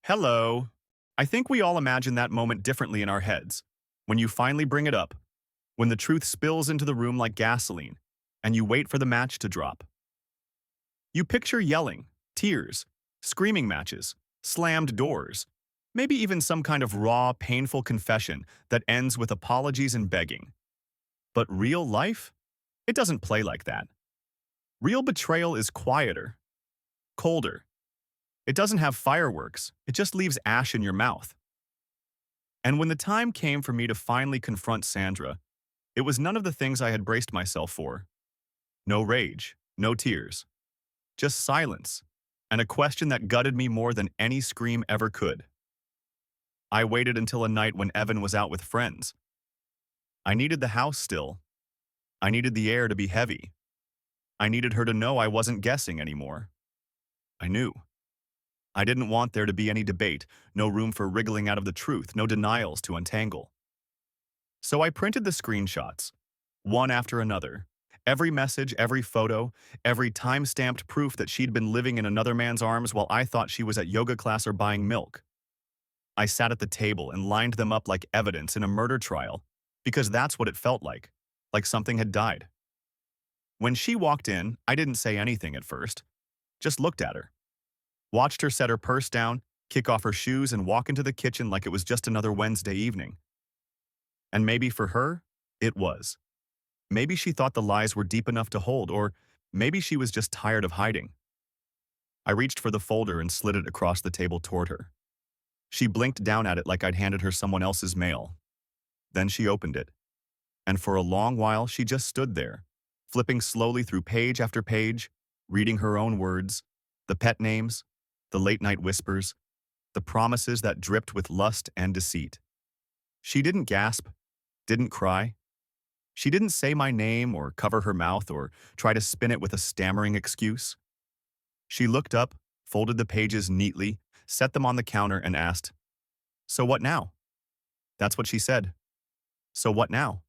Hello. I think we all imagine that moment differently in our heads. When you finally bring it up, when the truth spills into the room like gasoline, and you wait for the match to drop. You picture yelling, tears, screaming matches, slammed doors, maybe even some kind of raw, painful confession that ends with apologies and begging. But real life? It doesn't play like that. Real betrayal is quieter, colder. It doesn't have fireworks, it just leaves ash in your mouth. And when the time came for me to finally confront Sandra, it was none of the things I had braced myself for. No rage, no tears, just silence, and a question that gutted me more than any scream ever could. I waited until a night when Evan was out with friends. I needed the house still. I needed the air to be heavy. I needed her to know I wasn't guessing anymore. I knew. I didn't want there to be any debate, no room for wriggling out of the truth, no denials to untangle. So I printed the screenshots, one after another. Every message, every photo, every time-stamped proof that she'd been living in another man's arms while I thought she was at yoga class or buying milk. I sat at the table and lined them up like evidence in a murder trial, because that's what it felt like something had died. When she walked in, I didn't say anything at first, just looked at her. Watched her set her purse down, kick off her shoes, and walk into the kitchen like it was just another Wednesday evening. And maybe for her, it was. Maybe she thought the lies were deep enough to hold, or maybe she was just tired of hiding. I reached for the folder and slid it across the table toward her. She blinked down at it like I'd handed her someone else's mail. Then she opened it. And for a long while, she just stood there, flipping slowly through page after page, reading her own words, the pet names, the late-night whispers, the promises that dripped with lust and deceit. She didn't gasp, didn't cry. She didn't say my name or cover her mouth or try to spin it with a stammering excuse. She looked up, folded the pages neatly, set them on the counter, and asked, "So what now?" That's what she said. So what now?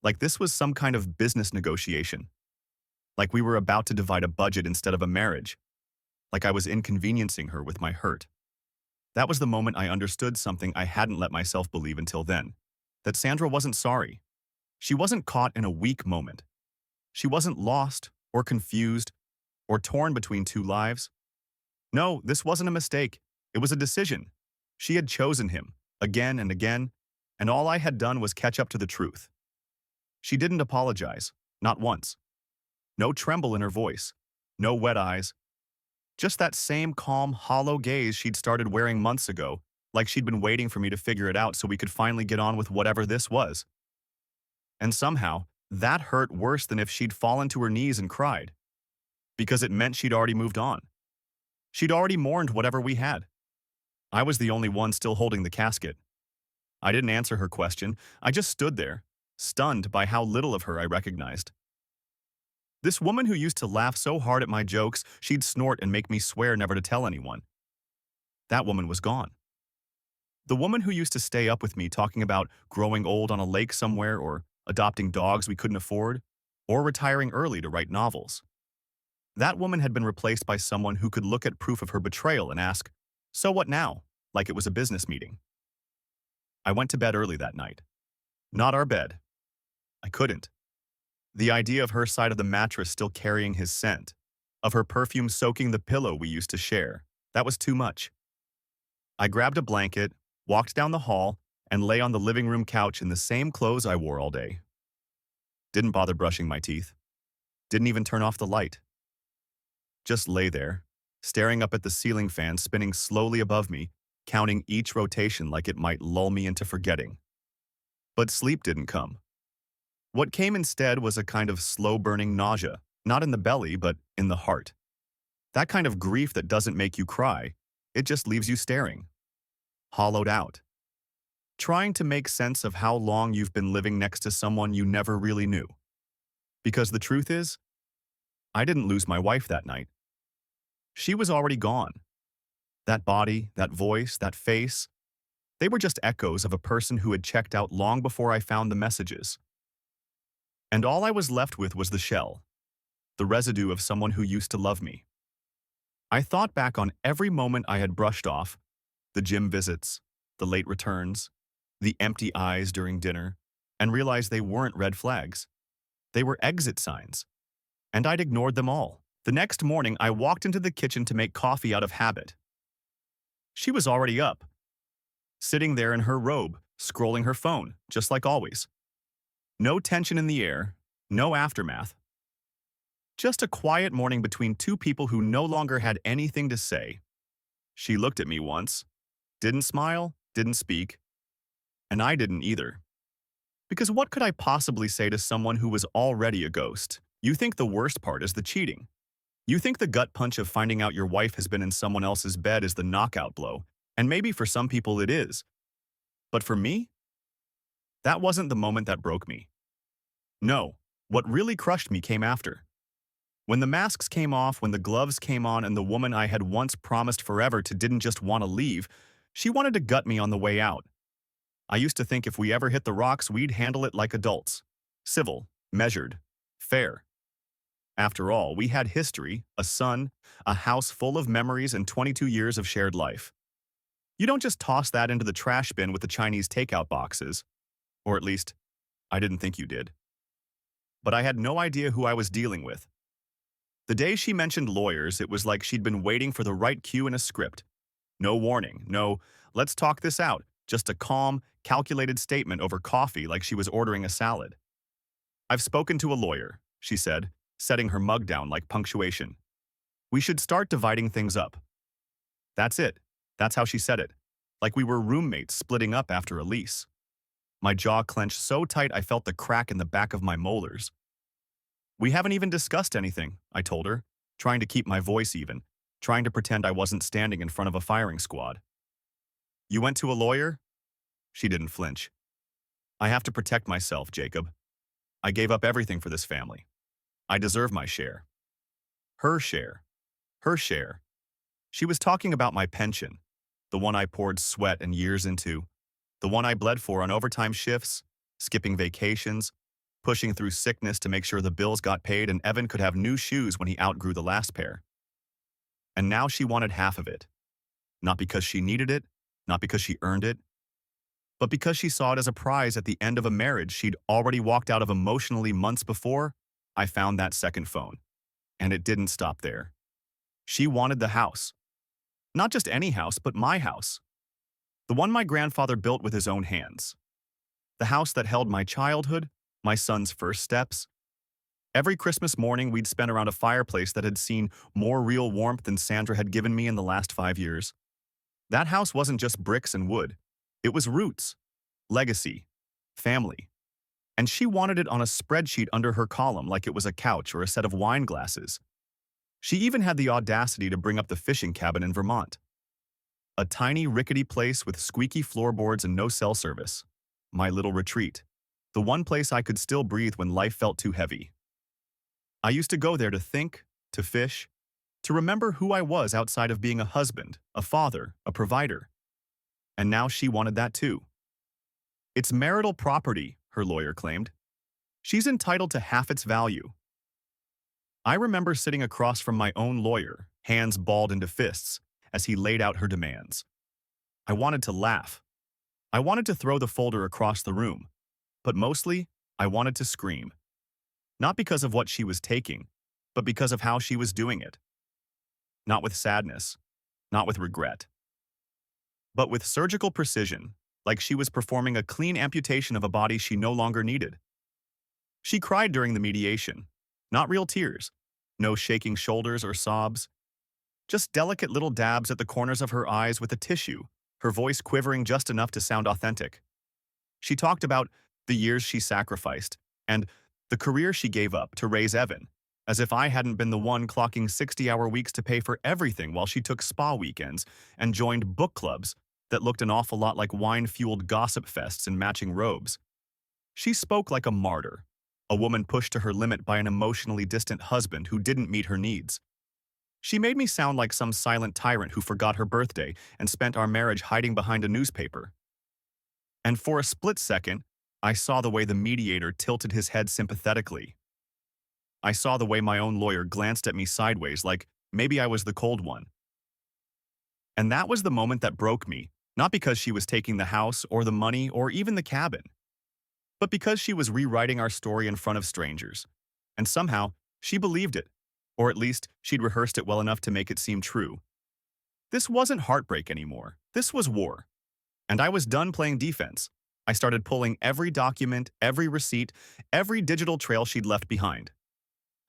Like this was some kind of business negotiation. Like we were about to divide a budget instead of a marriage. Like I was inconveniencing her with my hurt. That was the moment I understood something I hadn't let myself believe until then. That Sandra wasn't sorry. She wasn't caught in a weak moment. She wasn't lost or confused or torn between two lives. No, this wasn't a mistake. It was a decision. She had chosen him, again and again, and all I had done was catch up to the truth. She didn't apologize, not once. No tremble in her voice, no wet eyes. Just that same calm, hollow gaze she'd started wearing months ago, like she'd been waiting for me to figure it out so we could finally get on with whatever this was. And somehow, that hurt worse than if she'd fallen to her knees and cried. Because it meant she'd already moved on. She'd already mourned whatever we had. I was the only one still holding the casket. I didn't answer her question. I just stood there, stunned by how little of her I recognized. This woman who used to laugh so hard at my jokes, she'd snort and make me swear never to tell anyone. That woman was gone. The woman who used to stay up with me talking about growing old on a lake somewhere or adopting dogs we couldn't afford, or retiring early to write novels. That woman had been replaced by someone who could look at proof of her betrayal and ask, "So what now?" like it was a business meeting. I went to bed early that night. Not our bed. I couldn't. The idea of her side of the mattress still carrying his scent, of her perfume soaking the pillow we used to share, that was too much. I grabbed a blanket, walked down the hall, and lay on the living room couch in the same clothes I wore all day. Didn't bother brushing my teeth. Didn't even turn off the light. Just lay there, staring up at the ceiling fan spinning slowly above me, counting each rotation like it might lull me into forgetting. But sleep didn't come. What came instead was a kind of slow-burning nausea, not in the belly, but in the heart. That kind of grief that doesn't make you cry, it just leaves you staring. Hollowed out. Trying to make sense of how long you've been living next to someone you never really knew. Because the truth is, I didn't lose my wife that night. She was already gone. That body, that voice, that face, they were just echoes of a person who had checked out long before I found the messages. And all I was left with was the shell, the residue of someone who used to love me. I thought back on every moment I had brushed off, The gym visits, the late returns, the empty eyes during dinner, and realized they weren't red flags. They were exit signs, and I'd ignored them all. The next morning, I walked into the kitchen to make coffee out of habit. She was already up, sitting there in her robe, scrolling her phone, just like always. No tension in the air, no aftermath. Just a quiet morning between two people who no longer had anything to say. She looked at me once, didn't smile, didn't speak, and I didn't either. Because what could I possibly say to someone who was already a ghost? You think the worst part is the cheating. You think the gut punch of finding out your wife has been in someone else's bed is the knockout blow, and maybe for some people it is. But for me, that wasn't the moment that broke me. No, what really crushed me came after. When the masks came off, when the gloves came on, and the woman I had once promised forever to didn't just want to leave, she wanted to gut me on the way out. I used to think if we ever hit the rocks, we'd handle it like adults. Civil, measured, fair. After all, we had history, a son, a house full of memories, and 22 years of shared life. You don't just toss that into the trash bin with the Chinese takeout boxes. Or at least, I didn't think you did. But I had no idea who I was dealing with. The day she mentioned lawyers, it was like she'd been waiting for the right cue in a script. No warning, no, let's talk this out, just a calm, calculated statement over coffee like she was ordering a salad. I've spoken to a lawyer, she said, setting her mug down like punctuation. We should start dividing things up. That's it. That's how she said it. Like we were roommates splitting up after a lease. My jaw clenched so tight I felt the crack in the back of my molars. We haven't even discussed anything, I told her, trying to keep my voice even, trying to pretend I wasn't standing in front of a firing squad. You went to a lawyer? She didn't flinch. I have to protect myself, Jacob. I gave up everything for this family. I deserve my share. Her share. Her share. She was talking about my pension, the one I poured sweat and years into, the one I bled for on overtime shifts, skipping vacations, pushing through sickness to make sure the bills got paid and Evan could have new shoes when he outgrew the last pair. And now she wanted half of it. Not because she needed it, not because she earned it, but because she saw it as a prize at the end of a marriage she'd already walked out of emotionally months before. I found that second phone. And it didn't stop there. She wanted the house. Not just any house, but my house. The one my grandfather built with his own hands. The house that held my childhood, my son's first steps. Every Christmas morning, we'd spent around a fireplace that had seen more real warmth than Sandra had given me in the last 5 years. That house wasn't just bricks and wood. It was roots, legacy, family. And she wanted it on a spreadsheet under her column like it was a couch or a set of wine glasses. She even had the audacity to bring up the fishing cabin in Vermont. A tiny, rickety place with squeaky floorboards and no cell service. My little retreat. The one place I could still breathe when life felt too heavy. I used to go there to think, to fish, to remember who I was outside of being a husband, a father, a provider. And now she wanted that too. It's marital property, her lawyer claimed. She's entitled to half its value. I remember sitting across from my own lawyer, hands balled into fists, as he laid out her demands. I wanted to laugh. I wanted to throw the folder across the room. But mostly, I wanted to scream. Not because of what she was taking, but because of how she was doing it. Not with sadness, not with regret, but with surgical precision, like she was performing a clean amputation of a body she no longer needed. She cried during the mediation, not real tears, no shaking shoulders or sobs, just delicate little dabs at the corners of her eyes with a tissue, her voice quivering just enough to sound authentic. She talked about the years she sacrificed, and the career she gave up to raise Evan, as if I hadn't been the one clocking 60-hour weeks to pay for everything while she took spa weekends and joined book clubs that looked an awful lot like wine-fueled gossip fests in matching robes. She spoke like a martyr, a woman pushed to her limit by an emotionally distant husband who didn't meet her needs. She made me sound like some silent tyrant who forgot her birthday and spent our marriage hiding behind a newspaper. And for a split second, I saw the way the mediator tilted his head sympathetically. I saw the way my own lawyer glanced at me sideways like maybe I was the cold one. And that was the moment that broke me, not because she was taking the house or the money or even the cabin, but because she was rewriting our story in front of strangers. And somehow, she believed it, or at least she'd rehearsed it well enough to make it seem true. This wasn't heartbreak anymore. This was war. And I was done playing defense. I started pulling every document, every receipt, every digital trail she'd left behind.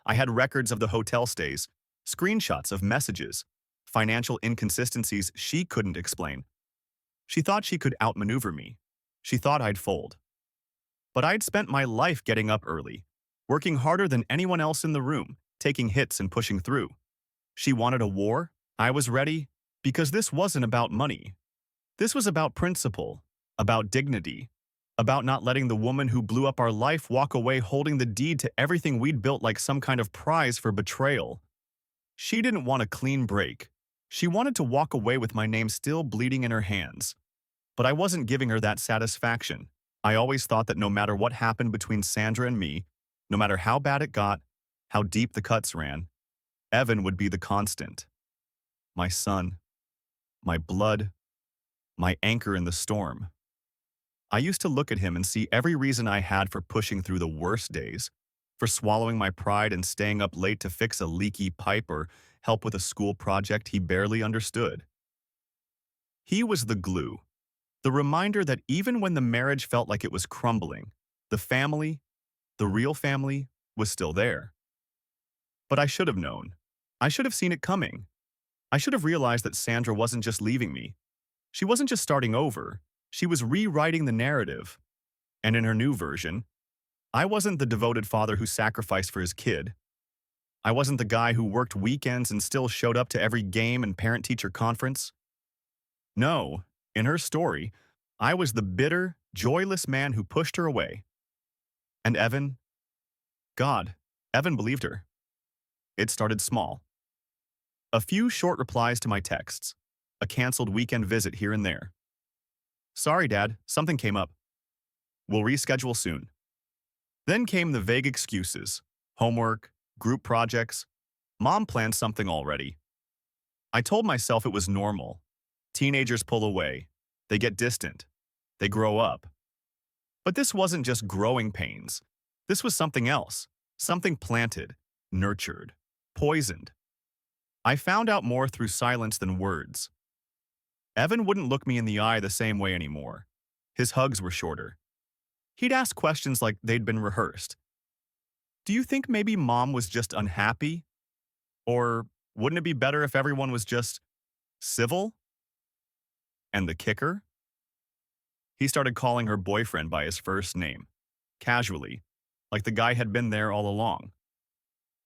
I had records of the hotel stays, screenshots of messages, financial inconsistencies she couldn't explain. She thought she could outmaneuver me. She thought I'd fold. But I'd spent my life getting up early, working harder than anyone else in the room, taking hits and pushing through. She wanted a war. I was ready, because this wasn't about money. This was about principle, about dignity, about not letting the woman who blew up our life walk away holding the deed to everything we'd built like some kind of prize for betrayal. She didn't want a clean break. She wanted to walk away with my name still bleeding in her hands. But I wasn't giving her that satisfaction. I always thought that no matter what happened between Sandra and me, no matter how bad it got, how deep the cuts ran, Evan would be the constant. My son, my blood, my anchor in the storm. I used to look at him and see every reason I had for pushing through the worst days, for swallowing my pride and staying up late to fix a leaky pipe or help with a school project he barely understood. He was the glue, the reminder that even when the marriage felt like it was crumbling, the family, the real family, was still there. But I should have known. I should have seen it coming. I should have realized that Sandra wasn't just leaving me. She wasn't just starting over. She was rewriting the narrative. And in her new version, I wasn't the devoted father who sacrificed for his kid. I wasn't the guy who worked weekends and still showed up to every game and parent-teacher conference. No, in her story, I was the bitter, joyless man who pushed her away. And Evan? God, Evan believed her. It started small. A few short replies to my texts, a canceled weekend visit here and there. Sorry, Dad, something came up. We'll reschedule soon. Then came the vague excuses, homework, group projects. Mom planned something already. I told myself it was normal. Teenagers pull away. They get distant. They grow up. But this wasn't just growing pains. This was something else, something planted, nurtured, poisoned. I found out more through silence than words. Evan wouldn't look me in the eye the same way anymore. His hugs were shorter. He'd ask questions like they'd been rehearsed. Do you think maybe Mom was just unhappy? Or wouldn't it be better if everyone was just civil? And the kicker? He started calling her boyfriend by his first name, casually, like the guy had been there all along.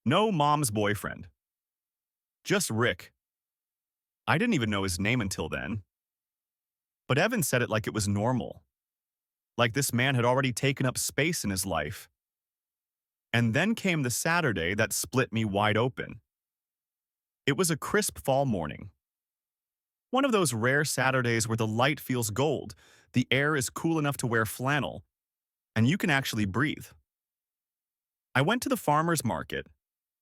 No Mom's boyfriend. Just Rick. I didn't even know his name until then. But Evan said it like it was normal. Like this man had already taken up space in his life. And then came the Saturday that split me wide open. It was a crisp fall morning. One of those rare Saturdays where the light feels gold, the air is cool enough to wear flannel, and you can actually breathe. I went to the farmer's market,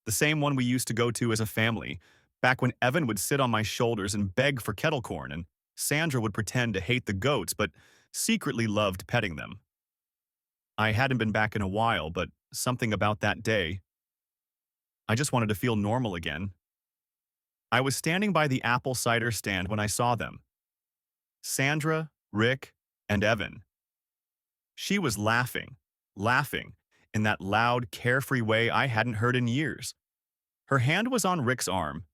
the same one we used to go to as a family, back when Evan would sit on my shoulders and beg for kettle corn, and Sandra would pretend to hate the goats but secretly loved petting them. I hadn't been back in a while, but something about that day. I just wanted to feel normal again. I was standing by the apple cider stand when I saw them. Sandra, Rick, and Evan. She was laughing, in that loud, carefree way I hadn't heard in years. Her hand was on Rick's arm.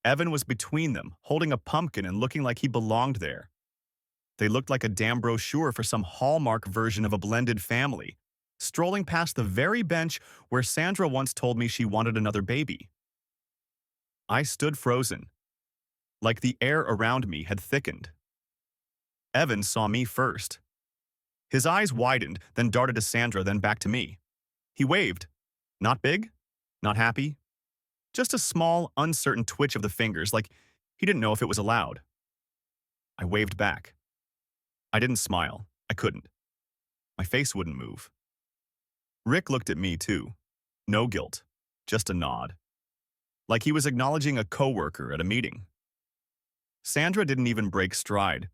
Evan was between them, holding a pumpkin and looking like he belonged there. They looked like a damn brochure for some Hallmark version of a blended family, strolling past the very bench where Sandra once told me she wanted another baby. I stood frozen, like the air around me had thickened. Evan saw me first. His eyes widened, then darted to Sandra, then back to me. He waved. Not big, not happy. Just a small, uncertain twitch of the fingers, like he didn't know if it was allowed. I waved back. I didn't smile. I couldn't. My face wouldn't move. Rick looked at me, too. No guilt, just a nod. Like he was acknowledging a coworker at a meeting. Sandra didn't even break stride.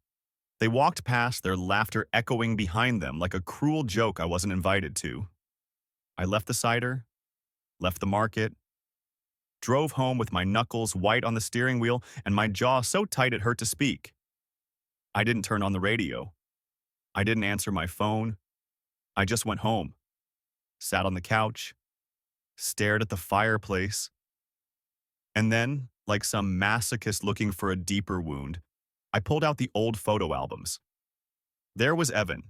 They walked past, their laughter echoing behind them like a cruel joke I wasn't invited to. I left the cider, left the market, drove home with my knuckles white on the steering wheel and my jaw so tight it hurt to speak. I didn't turn on the radio. I didn't answer my phone. I just went home, sat on the couch, stared at the fireplace, and then, like some masochist looking for a deeper wound, I pulled out the old photo albums. There was Evan,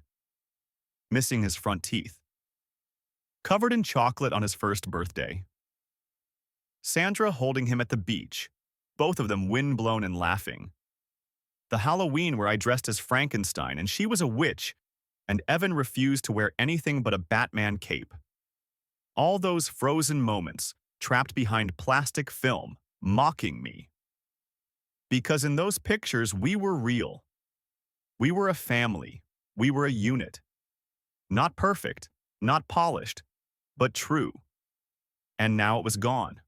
missing his front teeth, covered in chocolate on his first birthday. Sandra holding him at the beach, both of them windblown and laughing. The Halloween where I dressed as Frankenstein and she was a witch, and Evan refused to wear anything but a Batman cape. All those frozen moments, trapped behind plastic film, mocking me. Because in those pictures, we were real. We were a family. We were a unit. Not perfect, not polished, but true. And now it was gone.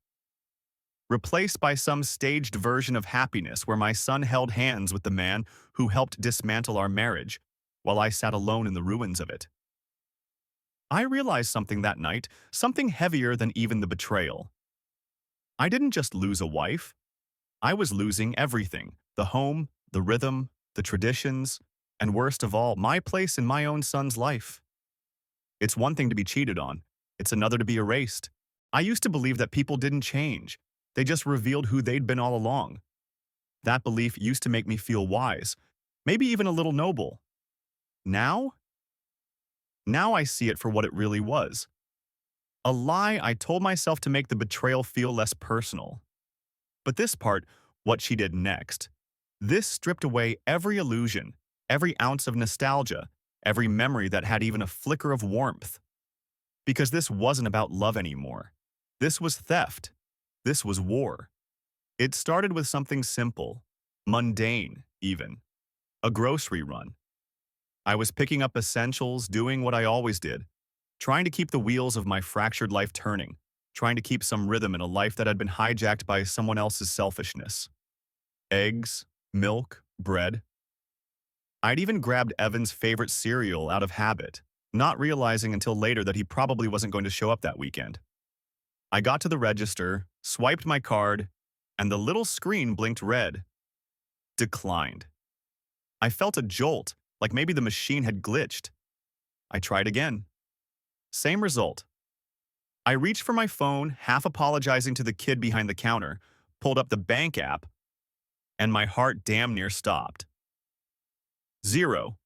Replaced by some staged version of happiness where my son held hands with the man who helped dismantle our marriage, while I sat alone in the ruins of it. I realized something that night, something heavier than even the betrayal. I didn't just lose a wife. I was losing everything: the home, the rhythm, the traditions, and worst of all, my place in my own son's life. It's one thing to be cheated on. It's another to be erased. I used to believe that people didn't change. They just revealed who they'd been all along. That belief used to make me feel wise, maybe even a little noble. Now? Now I see it for what it really was. A lie I told myself to make the betrayal feel less personal. But this part, what she did next, this stripped away every illusion, every ounce of nostalgia, every memory that had even a flicker of warmth. Because this wasn't about love anymore. This was theft. This was war. It started with something simple, mundane even, a grocery run. I was picking up essentials, doing what I always did, trying to keep the wheels of my fractured life turning, trying to keep some rhythm in a life that had been hijacked by someone else's selfishness. Eggs, milk, bread. I'd even grabbed Evan's favorite cereal out of habit, not realizing until later that he probably wasn't going to show up that weekend. I got to the register, swiped my card, and the little screen blinked red. Declined. I felt a jolt, like maybe the machine had glitched. I tried again. Same result. I reached for my phone, half apologizing to the kid behind the counter, pulled up the bank app, and my heart damn near stopped. Zero.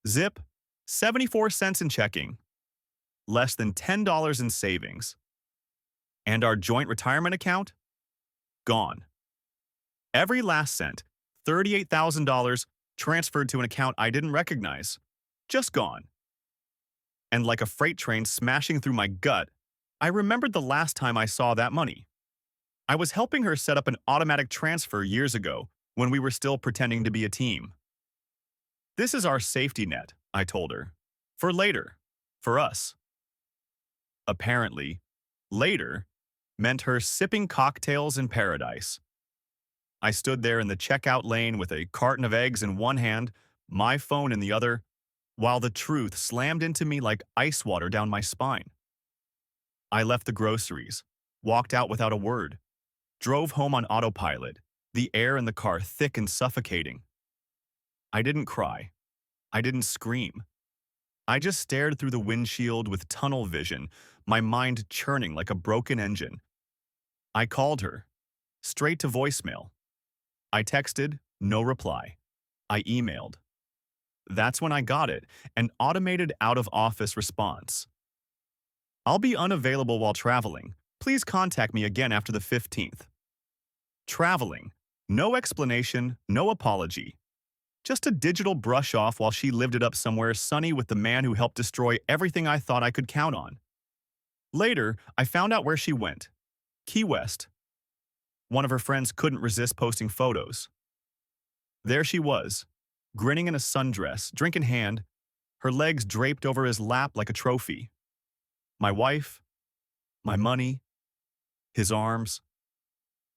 Zip. 74 cents in checking. Less than $10 in savings. And our joint retirement account? Gone. Every last cent, $38,000, transferred to an account I didn't recognize. Just gone. And like a freight train smashing through my gut, I remembered the last time I saw that money. I was helping her set up an automatic transfer years ago when we were still pretending to be a team. This is our safety net, I told her. For later. For us. Apparently, later meant her sipping cocktails in paradise. I stood there in the checkout lane with a carton of eggs in one hand, my phone in the other, while the truth slammed into me like ice water down my spine. I left the groceries, walked out without a word, drove home on autopilot, the air in the car thick and suffocating. I didn't cry. I didn't scream. I just stared through the windshield with tunnel vision, my mind churning like a broken engine. I called her, straight to voicemail. I texted, no reply. I emailed. That's when I got it, an automated out-of-office response. I'll be unavailable while traveling. Please contact me again after the 15th. Traveling. No explanation, no apology. Just a digital brush-off while she lived it up somewhere sunny with the man who helped destroy everything I thought I could count on. Later, I found out where she went. Key West. One of her friends couldn't resist posting photos. There she was, grinning in a sundress, drink in hand, her legs draped over his lap like a trophy. My wife, my money, his arms.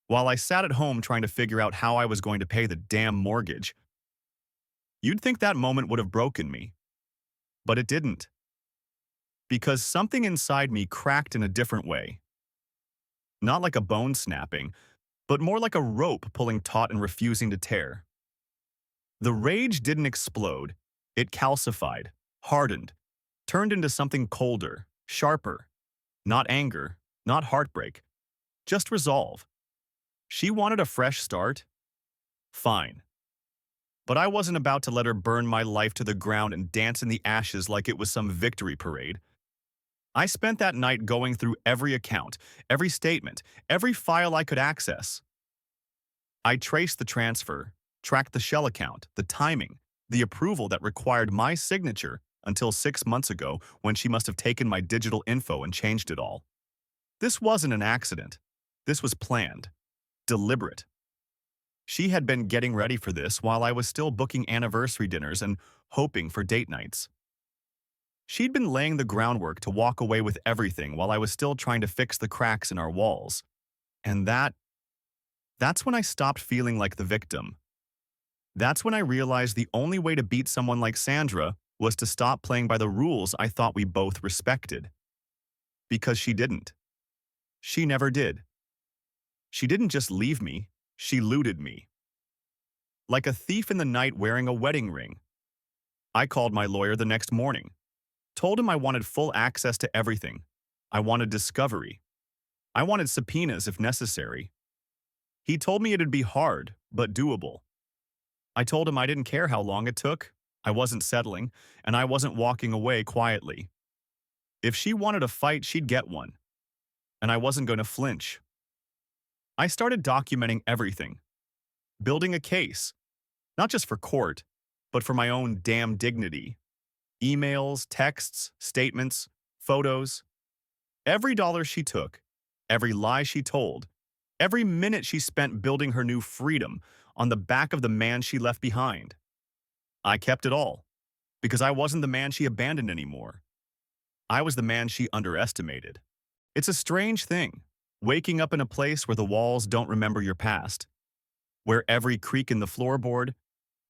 while I sat at home trying to figure out how I was going to pay the damn mortgage. You'd think that moment would have broken me, but it didn't, because something inside me cracked in a different way. Not like a bone snapping, but more like a rope pulling taut and refusing to tear. The rage didn't explode. It calcified, hardened, turned into something colder, sharper. Not anger, not heartbreak, just resolve. She wanted a fresh start? Fine. But I wasn't about to let her burn my life to the ground and dance in the ashes like it was some victory parade. I spent that night going through every account, every statement, every file I could access. I traced the transfer, tracked the shell account, the timing, the approval that required my signature until 6 months ago when she must have taken my digital info and changed it all. This wasn't an accident. This was planned, deliberate. She had been getting ready for this while I was still booking anniversary dinners and hoping for date nights. She'd been laying the groundwork to walk away with everything while I was still trying to fix the cracks in our walls. And that's when I stopped feeling like the victim. That's when I realized the only way to beat someone like Sandra was to stop playing by the rules I thought we both respected. Because she didn't. She never did. She didn't just leave me, she looted me. Like a thief in the night wearing a wedding ring. I called my lawyer the next morning. Told him I wanted full access to everything. I wanted discovery. I wanted subpoenas if necessary. He told me it'd be hard, but doable. I told him I didn't care how long it took. I wasn't settling, and I wasn't walking away quietly. If she wanted a fight, she'd get one. And I wasn't going to flinch. I started documenting everything. Building a case. Not just for court, but for my own damn dignity. Emails, texts, statements, photos. Every dollar she took, every lie she told, every minute she spent building her new freedom on the back of the man she left behind. I kept it all, because I wasn't the man she abandoned anymore. I was the man she underestimated. It's a strange thing, waking up in a place where the walls don't remember your past, where every creak in the floorboard,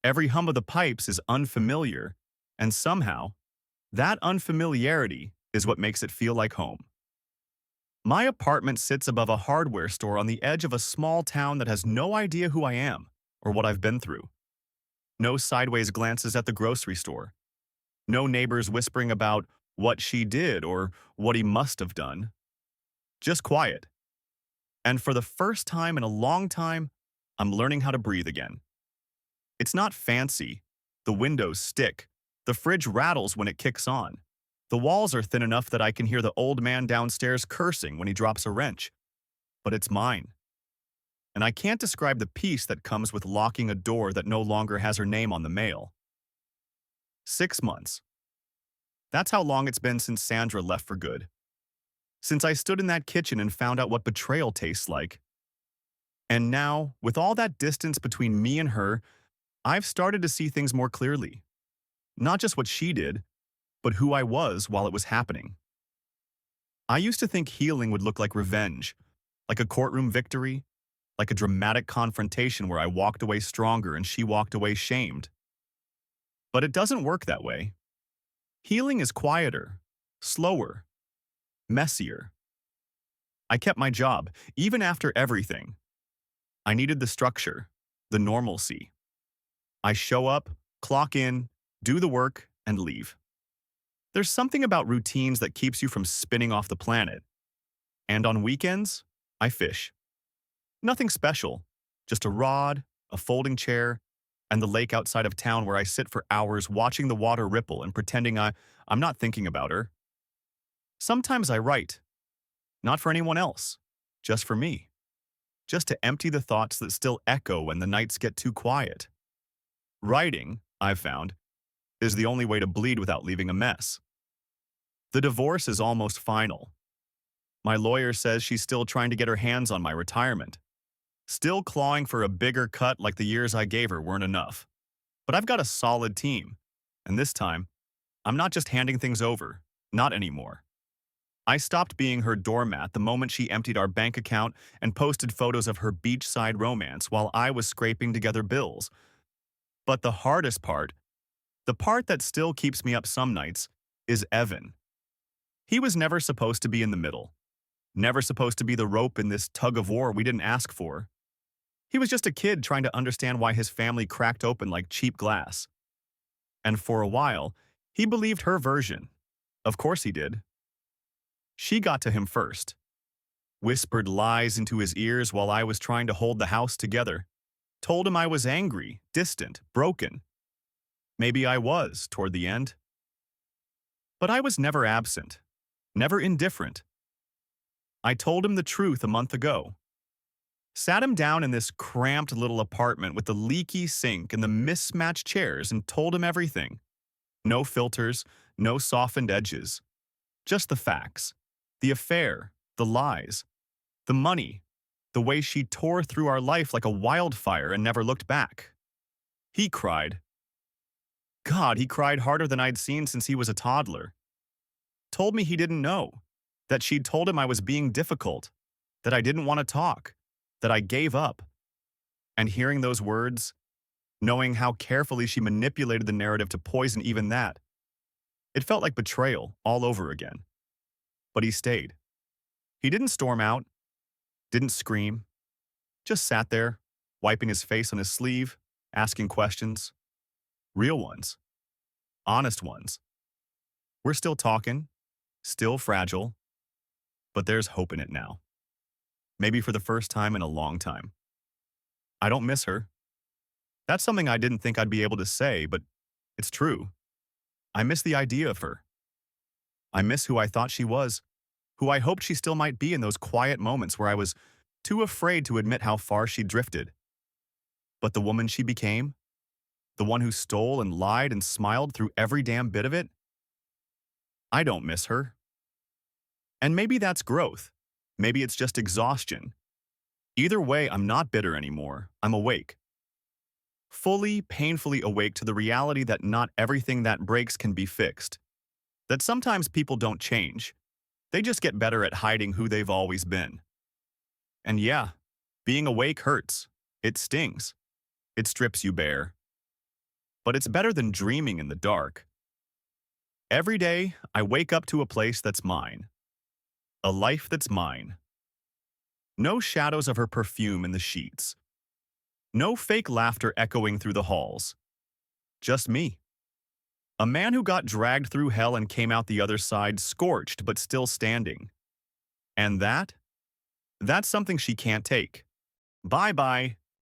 every hum of the pipes is unfamiliar, and somehow, that unfamiliarity is what makes it feel like home. My apartment sits above a hardware store on the edge of a small town that has no idea who I am or what I've been through. No sideways glances at the grocery store. No neighbors whispering about what she did or what he must have done. Just quiet. And for the first time in a long time, I'm learning how to breathe again. It's not fancy. The windows stick. The fridge rattles when it kicks on. The walls are thin enough that I can hear the old man downstairs cursing when he drops a wrench. But it's mine. And I can't describe the peace that comes with locking a door that no longer has her name on the mail. 6 months. That's how long it's been since Sandra left for good. Since I stood in that kitchen and found out what betrayal tastes like. And now, with all that distance between me and her, I've started to see things more clearly. Not just what she did, but who I was while it was happening. I used to think healing would look like revenge, like a courtroom victory, like a dramatic confrontation where I walked away stronger and she walked away shamed. But it doesn't work that way. Healing is quieter, slower, messier. I kept my job, even after everything. I needed the structure, the normalcy. I show up, clock in, do the work, and leave. There's something about routines that keeps you from spinning off the planet. And on weekends, I fish. Nothing special, just a rod, a folding chair, and the lake outside of town where I sit for hours watching the water ripple and pretending I'm not thinking about her. Sometimes I write, not for anyone else, just for me. Just to empty the thoughts that still echo when the nights get too quiet. Writing, I've found, is the only way to bleed without leaving a mess. The divorce is almost final. My lawyer says she's still trying to get her hands on my retirement. Still clawing for a bigger cut like the years I gave her weren't enough. But I've got a solid team. And this time, I'm not just handing things over. Not anymore. I stopped being her doormat the moment she emptied our bank account and posted photos of her beachside romance while I was scraping together bills. But the hardest part, the part that still keeps me up some nights, is Evan. He was never supposed to be in the middle, never supposed to be the rope in this tug of war we didn't ask for. He was just a kid trying to understand why his family cracked open like cheap glass. And for a while, he believed her version. Of course he did. She got to him first, whispered lies into his ears while I was trying to hold the house together, told him I was angry, distant, broken. Maybe I was toward the end. But I was never absent, never indifferent. I told him the truth a month ago. Sat him down in this cramped little apartment with the leaky sink and the mismatched chairs and told him everything. No filters, no softened edges. Just the facts. The affair, the lies, the money, the way she tore through our life like a wildfire and never looked back. He cried. God, he cried harder than I'd seen since he was a toddler. Told me he didn't know, that she'd told him I was being difficult, that I didn't want to talk, that I gave up. And hearing those words, knowing how carefully she manipulated the narrative to poison even that, it felt like betrayal all over again. But he stayed. He didn't storm out, didn't scream, just sat there, wiping his face on his sleeve, asking questions. Real ones. Honest ones. We're still talking, still fragile, but there's hope in it now. Maybe for the first time in a long time. I don't miss her. That's something I didn't think I'd be able to say, but it's true. I miss the idea of her. I miss who I thought she was, who I hoped she still might be in those quiet moments where I was too afraid to admit how far she drifted. But the woman she became, the one who stole and lied and smiled through every damn bit of it, I don't miss her. And maybe that's growth. Maybe it's just exhaustion. Either way, I'm not bitter anymore. I'm awake. Fully, painfully awake to the reality that not everything that breaks can be fixed. That sometimes people don't change. They just get better at hiding who they've always been. And yeah, being awake hurts. It stings. It strips you bare. But it's better than dreaming in the dark. Every day, I wake up to a place that's mine. A life that's mine. No shadows of her perfume in the sheets. No fake laughter echoing through the halls. Just me. A man who got dragged through hell and came out the other side scorched but still standing. And that's something she can't take. Bye-bye.